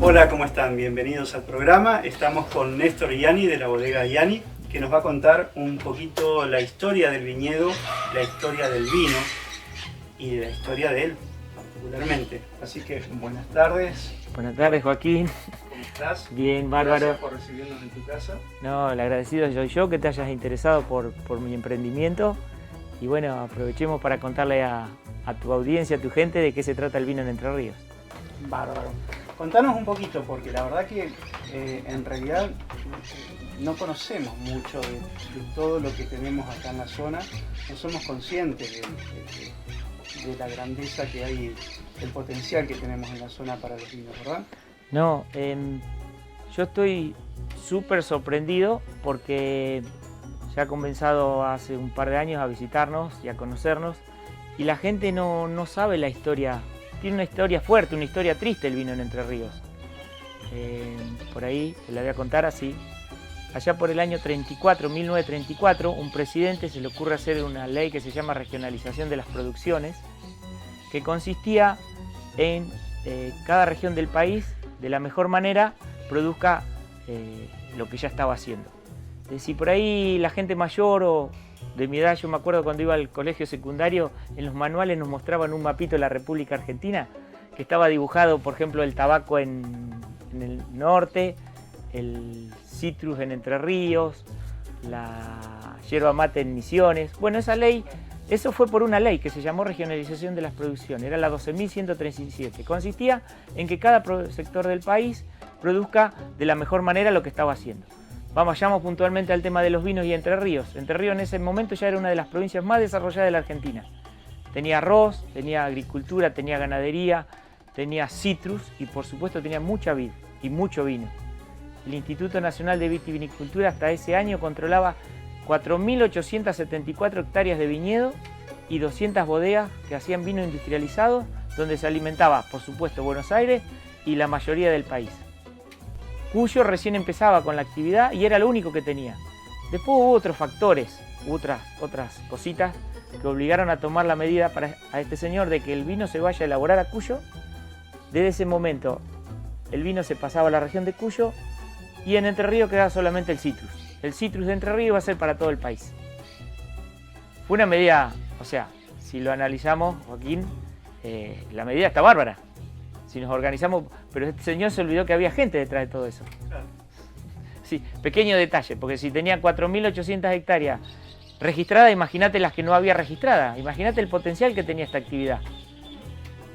Hola, ¿cómo están? Bienvenidos al programa. Estamos con Néstor Ianni de la bodega Ianni, que nos va a contar un poquito la historia del viñedo, la historia del vino y la historia de él particularmente. Así que buenas tardes. Buenas tardes, Joaquín. ¿Cómo estás? Bien, bárbaro. Gracias por recibirnos en tu casa. No, el agradecido soy yo que te hayas interesado por mi emprendimiento. Y bueno, aprovechemos para contarle a tu audiencia, a tu gente, de qué se trata el vino en Entre Ríos. Bárbaro. Contanos un poquito, porque la verdad que en realidad no conocemos mucho de todo lo que tenemos acá en la zona. No somos conscientes de la grandeza que hay, el potencial que tenemos en la zona para los vinos, ¿verdad? No, yo estoy súper sorprendido porque ya ha comenzado hace un par de años a visitarnos y a conocernos, y la gente no sabe la historia. Tiene una historia fuerte, una historia triste el vino en Entre Ríos. Por ahí te la voy a contar así. Allá por el año 1934, un presidente se le ocurre hacer una ley que se llama regionalización de las producciones, que consistía en cada región del país, de la mejor manera, produzca lo que ya estaba haciendo. Si por ahí la gente mayor o de mi edad, yo me acuerdo cuando iba al colegio secundario, en los manuales nos mostraban un mapito de la República Argentina, que estaba dibujado, por ejemplo, el tabaco en el norte, el citrus en Entre Ríos, la yerba mate en Misiones. Bueno, esa ley, eso fue por una ley que se llamó regionalización de las producciones, era la 12.137. Consistía en que cada sector del país produzca de la mejor manera lo que estaba haciendo. Vayamos puntualmente al tema de los vinos y Entre Ríos. Entre Ríos en ese momento ya era una de las provincias más desarrolladas de la Argentina. Tenía arroz, tenía agricultura, tenía ganadería, tenía citrus y por supuesto tenía mucha vid y mucho vino. El Instituto Nacional de Vitivinicultura hasta ese año controlaba 4.874 hectáreas de viñedo y 200 bodegas que hacían vino industrializado, donde se alimentaba, por supuesto, Buenos Aires y la mayoría del país. Cuyo recién empezaba con la actividad y era lo único que tenía. Después hubo otros factores, otras cositas que obligaron a tomar la medida a este señor de que el vino se vaya a elaborar a Cuyo. Desde ese momento el vino se pasaba a la región de Cuyo y en Entre Ríos quedaba solamente el citrus. El citrus de Entre Ríos va a ser para todo el país. Fue una medida, o sea, si lo analizamos, Joaquín, la medida está bárbara. Si nos organizamos, pero este señor se olvidó que había gente detrás de todo eso. Claro. Sí, pequeño detalle, porque si tenía 4.800 hectáreas registradas, imagínate las que no había registradas, imagínate el potencial que tenía esta actividad.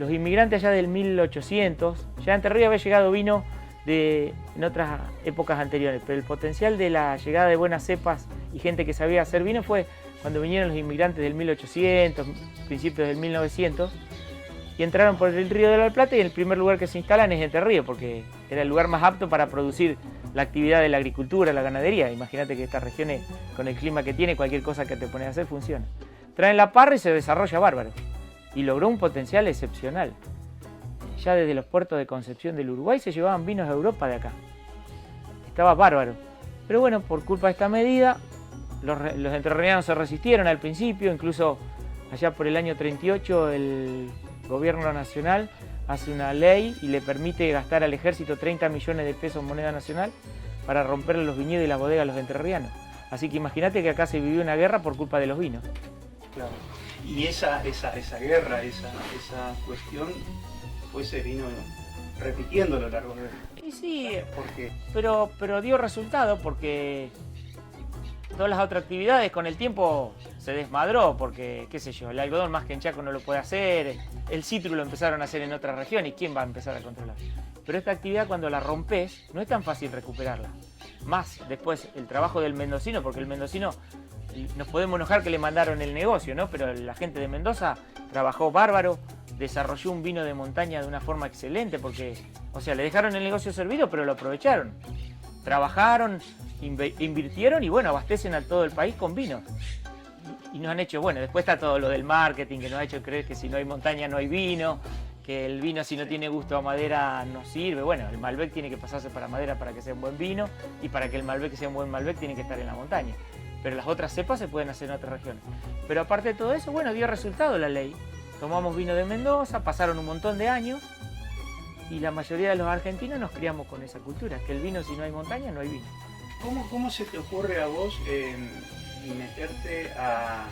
Los inmigrantes allá del 1800, ya en Entre Ríos había llegado vino en otras épocas anteriores, pero el potencial de la llegada de buenas cepas y gente que sabía hacer vino fue cuando vinieron los inmigrantes del 1800, principios del 1900, y entraron por el río de la Plata y el primer lugar que se instalan es Entre Ríos, porque era el lugar más apto para producir la actividad de la agricultura, la ganadería. Imagínate que estas regiones, con el clima que tiene, cualquier cosa que te pones a hacer funciona. Traen la parra y se desarrolla bárbaro. Y logró un potencial excepcional. Ya desde los puertos de Concepción del Uruguay se llevaban vinos a Europa de acá. Estaba bárbaro. Pero bueno, por culpa de esta medida, los entrerrianos se resistieron al principio, incluso allá por el año 38 el Gobierno Nacional hace una ley y le permite gastar al ejército 30 millones de pesos en moneda nacional para romperle los viñedos y las bodegas a los entrerrianos. Así que imagínate que acá se vivió una guerra por culpa de los vinos. Claro. Y esa guerra, esa cuestión, pues se vino repitiendo a lo largo de... Y sí, ¿Por qué? pero dio resultado porque todas las otras actividades con el tiempo se desmadró porque, qué sé yo, el algodón más que en Chaco no lo puede hacer, el citrus lo empezaron a hacer en otras regiones, ¿quién va a empezar a controlar? Pero esta actividad cuando la rompes no es tan fácil recuperarla. Más después el trabajo del mendocino, porque el mendocino, nos podemos enojar que le mandaron el negocio, ¿no? Pero la gente de Mendoza trabajó bárbaro, desarrolló un vino de montaña de una forma excelente porque, o sea, le dejaron el negocio servido pero lo aprovecharon. Trabajaron, invirtieron y bueno, abastecen a todo el país con vinos. Y nos han hecho, bueno, después está todo lo del marketing que nos ha hecho creer que si no hay montaña no hay vino, que el vino si no tiene gusto a madera no sirve. Bueno, el Malbec tiene que pasarse para madera para que sea un buen vino y para que el Malbec sea un buen Malbec tiene que estar en la montaña. Pero las otras cepas se pueden hacer en otras regiones. Pero aparte de todo eso, bueno, dio resultado la ley. Tomamos vino de Mendoza, pasaron un montón de años y la mayoría de los argentinos nos criamos con esa cultura, que el vino, si no hay montaña, no hay vino. ¿Cómo se te ocurre a vos meterte a,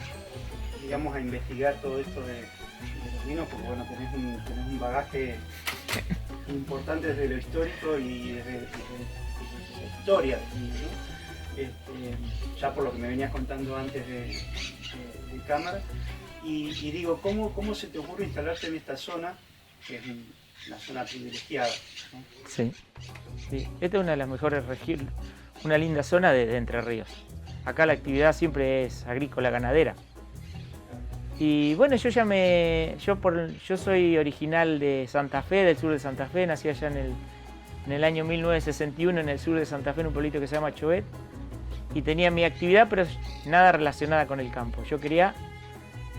digamos, a investigar todo esto de los vinos? Porque bueno, tenés un bagaje importante desde lo histórico y desde la historia del vino, ¿no? Ya por lo que me venías contando antes de cámara. Y digo, ¿cómo se te ocurre instalarte en esta zona, que es una zona privilegiada, ¿no? Sí, sí, esta es una de las mejores regiones, una linda zona de Entre Ríos. Acá la actividad siempre es agrícola ganadera. Y bueno, yo soy original de Santa Fe, del sur de Santa Fe, nací allá en el año 1961 en el sur de Santa Fe, en un pueblito que se llama Chovet, y tenía mi actividad, pero nada relacionada con el campo. Yo quería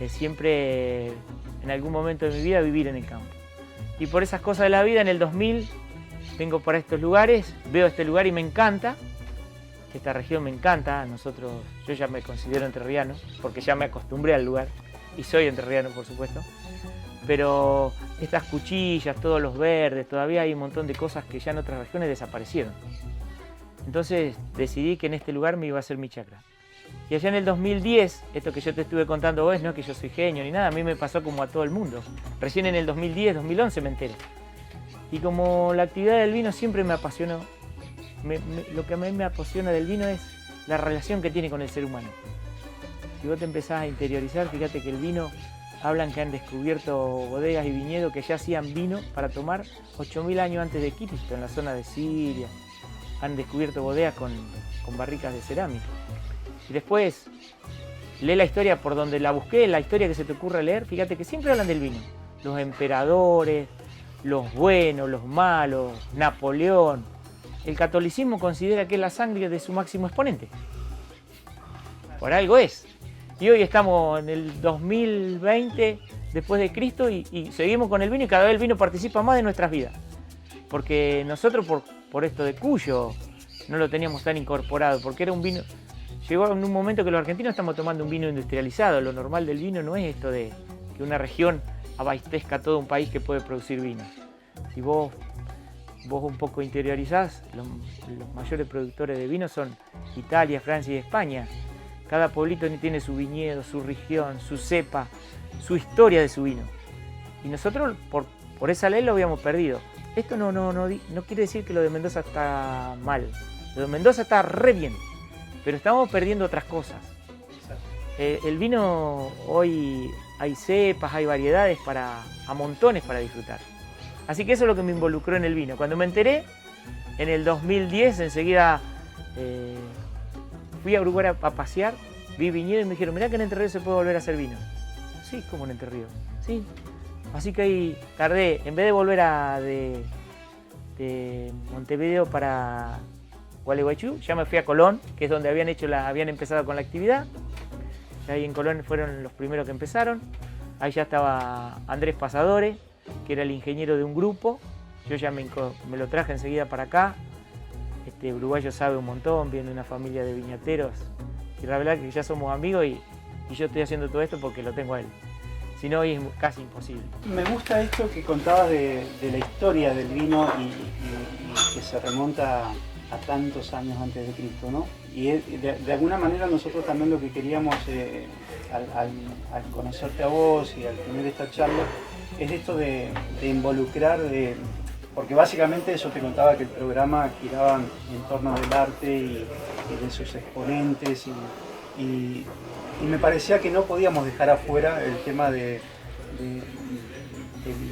siempre, en algún momento de mi vida, vivir en el campo. Y por esas cosas de la vida, en el 2000, vengo para estos lugares, veo este lugar y me encanta. Esta región me encanta. Yo ya me considero entrerriano, porque ya me acostumbré al lugar, y soy entrerriano, por supuesto. Pero estas cuchillas, todos los verdes, todavía hay un montón de cosas que ya en otras regiones desaparecieron. Entonces decidí que en este lugar me iba a hacer mi chacra. Y allá en el 2010, esto que yo te estuve contando vos, no es que yo soy genio ni nada, a mí me pasó como a todo el mundo. Recién en el 2010, 2011 me enteré. Y como la actividad del vino siempre me apasionó, lo que a mí me apasiona del vino es la relación que tiene con el ser humano. Si vos te empezás a interiorizar, fíjate que el vino, hablan que han descubierto bodegas y viñedos que ya hacían vino para tomar 8000 años antes de Cristo, en la zona de Siria. Han descubierto bodegas con barricas de cerámica. Y después, lee la historia por donde la busqué, la historia que se te ocurra leer, fíjate que siempre hablan del vino. Los emperadores, los buenos, los malos, Napoleón. El catolicismo considera que es la sangre de su máximo exponente. Por algo es. Y hoy estamos en el 2020 después de Cristo y seguimos con el vino, y cada vez el vino participa más de nuestras vidas. Porque nosotros por esto de Cuyo no lo teníamos tan incorporado, porque era un vino. Llegó en un momento que los argentinos estamos tomando un vino industrializado. Lo normal del vino no es esto de que una región abastezca a todo un país que puede producir vino. Si vos un poco interiorizás, los mayores productores de vino son Italia, Francia y España. Cada pueblito tiene su viñedo, su región, su cepa, su historia de su vino. Y nosotros por esa ley lo habíamos perdido. Esto no quiere decir que lo de Mendoza está mal. Lo de Mendoza está re bien. Pero estamos perdiendo otras cosas. El vino, hoy hay cepas, hay variedades a montones para disfrutar. Así que eso es lo que me involucró en el vino. Cuando me enteré, en el 2010, enseguida fui a Uruguay a pasear, vi viñedo y me dijeron, mirá que en Entre Ríos se puede volver a hacer vino. Sí, ¿cómo en Entre Ríos? Sí. Así que ahí tardé, en vez de volver de Montevideo para Gualeguaychú, ya me fui a Colón, que es donde habían empezado con la actividad. Y ahí en Colón fueron los primeros que empezaron. Ahí ya estaba Andrés Pasadore, que era el ingeniero de un grupo. Yo ya me lo traje enseguida para acá. Este uruguayo sabe un montón, viene de una familia de viñateros. Y la verdad que ya somos amigos y yo estoy haciendo todo esto porque lo tengo a él. Si no, hoy es casi imposible. Me gusta esto que contabas de la historia del vino y que se remonta a tantos años antes de Cristo, ¿no? Y de alguna manera nosotros también lo que queríamos al conocerte a vos y al tener esta charla es esto de involucrar, porque básicamente eso te contaba, que el programa giraba en torno del arte y de sus exponentes y me parecía que no podíamos dejar afuera el tema del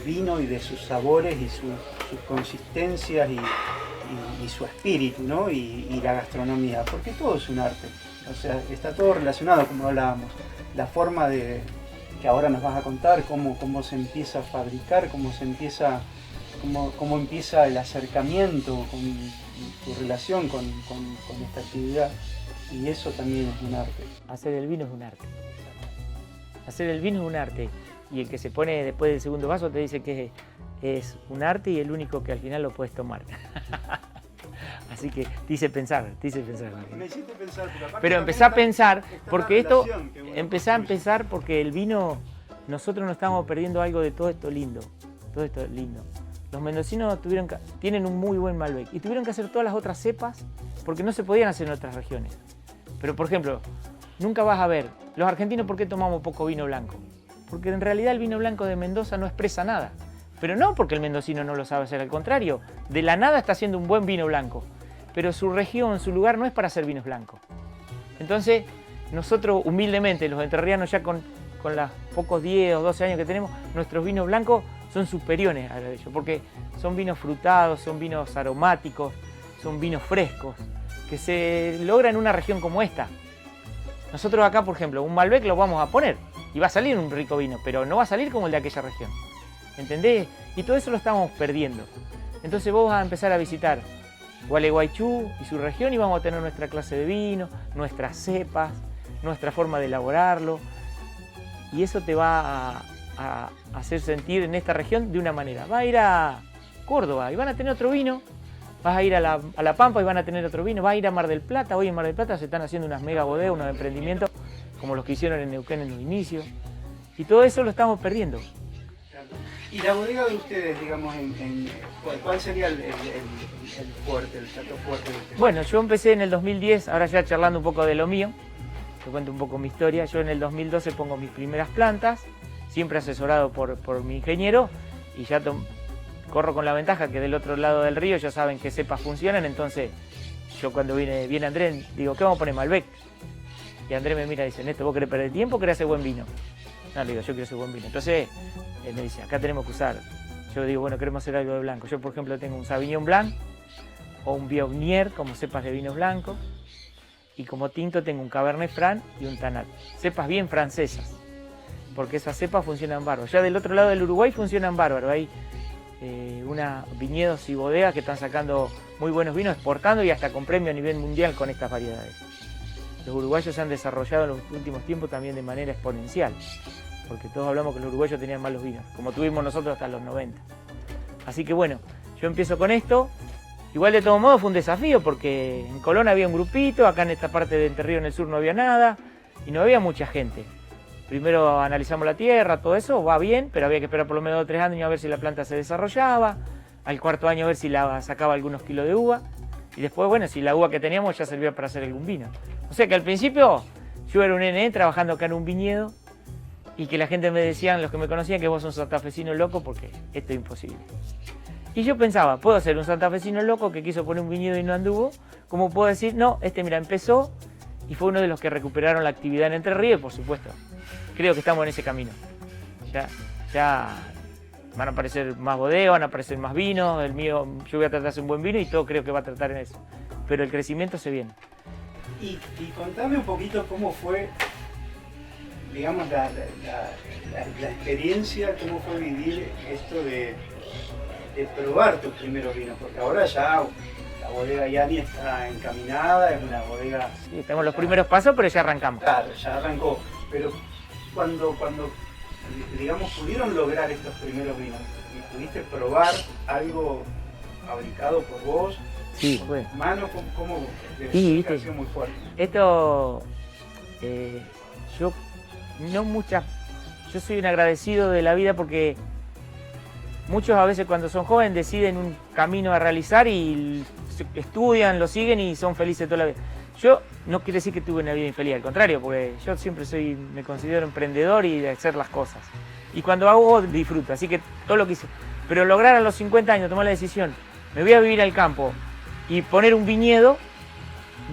vino y de sus sabores y sus consistencias y su espíritu, ¿no? Y la gastronomía, porque todo es un arte, o sea, está todo relacionado, como hablábamos. La forma que ahora nos vas a contar, cómo se empieza a fabricar, cómo empieza el acercamiento con tu relación con esta actividad, y eso también es un arte. Hacer el vino es un arte. Hacer el vino es un arte, y el que se pone después del segundo vaso te dice que es un arte y el único que al final lo puedes tomar. Así que te hice pensar. Me hiciste pensar, pero empecé a pensar, porque empecé a pensar porque el vino, nosotros nos estamos perdiendo algo de todo esto lindo. los mendocinos tienen un muy buen Malbec y tuvieron que hacer todas las otras cepas porque no se podían hacer en otras regiones. Pero, por ejemplo, nunca vas a ver, los argentinos, ¿por qué tomamos poco vino blanco? Porque en realidad el vino blanco de Mendoza no expresa nada. Pero no porque el mendocino no lo sabe hacer, al contrario, de la nada está haciendo un buen vino blanco. Pero su región, su lugar no es para hacer vinos blancos. Entonces, nosotros humildemente, los entrerrianos, ya con los pocos 10 o 12 años que tenemos, nuestros vinos blancos son superiores a los de ellos, porque son vinos frutados, son vinos aromáticos, son vinos frescos, que se logra en una región como esta. Nosotros acá, por ejemplo, un Malbec lo vamos a poner y va a salir un rico vino, pero no va a salir como el de aquella región. ¿Entendés? Y todo eso lo estamos perdiendo. Entonces vos vas a empezar a visitar Gualeguaychú y su región y vamos a tener nuestra clase de vino, nuestras cepas, nuestra forma de elaborarlo. Y eso te va a hacer sentir en esta región de una manera. Vas a ir a Córdoba y van a tener otro vino. Vas a ir a la Pampa y van a tener otro vino. Vas a ir a Mar del Plata. Hoy en Mar del Plata se están haciendo unas mega bodegas, unos emprendimientos como los que hicieron en Neuquén en los inicios. Y todo eso lo estamos perdiendo. ¿Y la bodega de ustedes, digamos, cuál sería el fuerte, el plato fuerte de ustedes? Bueno, yo empecé en el 2010, ahora ya charlando un poco de lo mío, te cuento un poco mi historia. Yo en el 2012 pongo mis primeras plantas, siempre asesorado por mi ingeniero, y ya corro con la ventaja que del otro lado del río ya saben qué cepas funcionan. Entonces yo cuando viene Andrés, digo, ¿qué vamos a poner? Malbec. Y Andrés me mira y dice, Néstor, ¿vos querés perder tiempo o querés hacer buen vino? No, le digo, yo quiero hacer buen vino. Entonces él me dice, acá tenemos que usar. Yo digo, bueno, queremos hacer algo de blanco. Yo, por ejemplo, tengo un Sauvignon Blanc o un Viognier como cepas de vinos blancos. Y como tinto tengo un Cabernet Franc y un Tanat. Cepas bien francesas, porque esas cepas funcionan bárbaro. Ya del otro lado del Uruguay funcionan bárbaro. Hay unas viñedos y bodegas que están sacando muy buenos vinos, exportando y hasta con premio a nivel mundial con estas variedades. Los uruguayos se han desarrollado en los últimos tiempos también de manera exponencial, porque todos hablamos que los uruguayos tenían malos vinos, como tuvimos nosotros hasta los 90. Así que bueno, yo empiezo con esto. Igual de todos modos fue un desafío, porque en Colón había un grupito, acá en esta parte de Entre Ríos en el sur no había nada, y no había mucha gente. Primero analizamos la tierra, todo eso, va bien, pero había que esperar por lo menos 2 o 3 años a ver si la planta se desarrollaba, al cuarto año a ver si la sacaba algunos kilos de uva, y después, bueno, si la uva que teníamos ya servía para hacer algún vino. O sea que al principio yo era un nene trabajando acá en un viñedo, y que la gente me decían, los que me conocían, que vos sos un santafesino loco porque esto es imposible. Y yo pensaba, puedo ser un santafesino loco que quiso poner un viñedo y no anduvo, como puedo decir, no, mira, empezó y fue uno de los que recuperaron la actividad en Entre Ríos, por supuesto. Creo que estamos en ese camino. Ya van a aparecer más bodegas, van a aparecer más vinos, el mío, yo voy a tratar de hacer un buen vino y todo creo que va a tratar en eso. Pero el crecimiento se viene. Y contame un poquito cómo fue, digamos, la experiencia, cómo fue vivir esto de probar tus primeros vinos, porque ahora ya la bodega Yani está encaminada, es una bodega... Sí, tenemos los primeros pasos, pero ya arrancamos. Claro, ya arrancó, pero cuando digamos, pudieron lograr estos primeros vinos, y pudiste probar algo fabricado por vos, sí, fue. Mano, ¿cómo? Sí, viste. Muy fuerte. Esto, yo soy un agradecido de la vida porque muchos a veces cuando son jóvenes deciden un camino a realizar y estudian, lo siguen y son felices toda la vida. Yo no quiero decir que tuve una vida infeliz, al contrario, porque yo siempre me considero emprendedor y de hacer las cosas. Y cuando hago, disfruto, así que todo lo que hice. Pero lograr a los 50 años tomar la decisión, me voy a vivir al campo y poner un viñedo,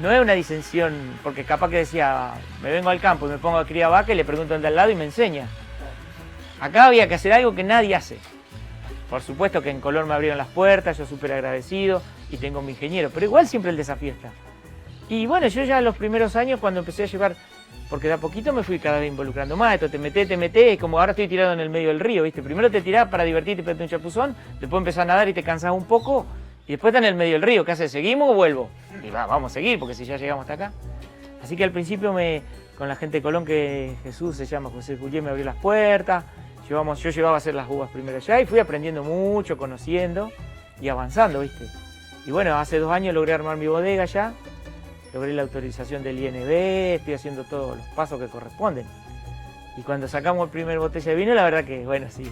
no es una disensión, porque capaz que decía, me vengo al campo y me pongo a criar vaca y le pregunto al de al lado y me enseña. Acá había que hacer algo que nadie hace. Por supuesto que en Colón me abrieron las puertas, yo súper agradecido y tengo mi ingeniero, pero igual siempre el desafío está. Y bueno, yo ya los primeros años cuando empecé a llevar, porque de a poquito me fui cada vez involucrando más, esto te metés, como ahora estoy tirado en el medio del río, ¿viste? Primero te tirás para divertirte y pegarte un chapuzón, después empezás a nadar y te cansás un poco, y después estás en el medio del río, ¿qué haces? ¿Seguimos o vuelvo? Y vamos a seguir, porque si ya llegamos hasta acá. Así que al principio con la gente de Colón, que Jesús se llama José Julián, me abrió las puertas, yo llevaba a hacer las uvas primero allá y fui aprendiendo mucho, conociendo y avanzando, ¿viste? Y bueno, hace 2 años logré armar mi bodega ya, logré la autorización del INB, estoy haciendo todos los pasos que corresponden. Y cuando sacamos el primer botella de vino, la verdad que, bueno, sí,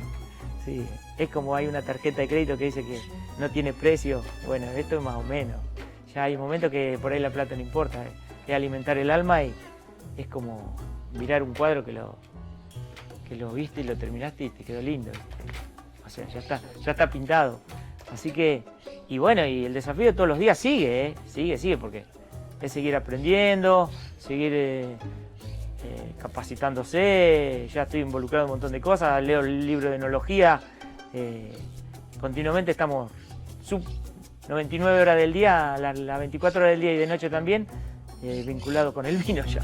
Sí, es como hay una tarjeta de crédito que dice que no tiene precio. Bueno, esto es más o menos. Ya hay momentos que por ahí la plata no importa. Es alimentar el alma y es como mirar un cuadro que lo viste y lo terminaste y te quedó lindo. O sea, ya está pintado. Así que, y bueno, y el desafío de todos los días sigue, sigue, porque es seguir aprendiendo, seguir capacitándose. Ya estoy involucrado en un montón de cosas, leo el libro de enología, continuamente estamos 99 horas del día, las 24 horas del día y de noche también, vinculado con el vino ya.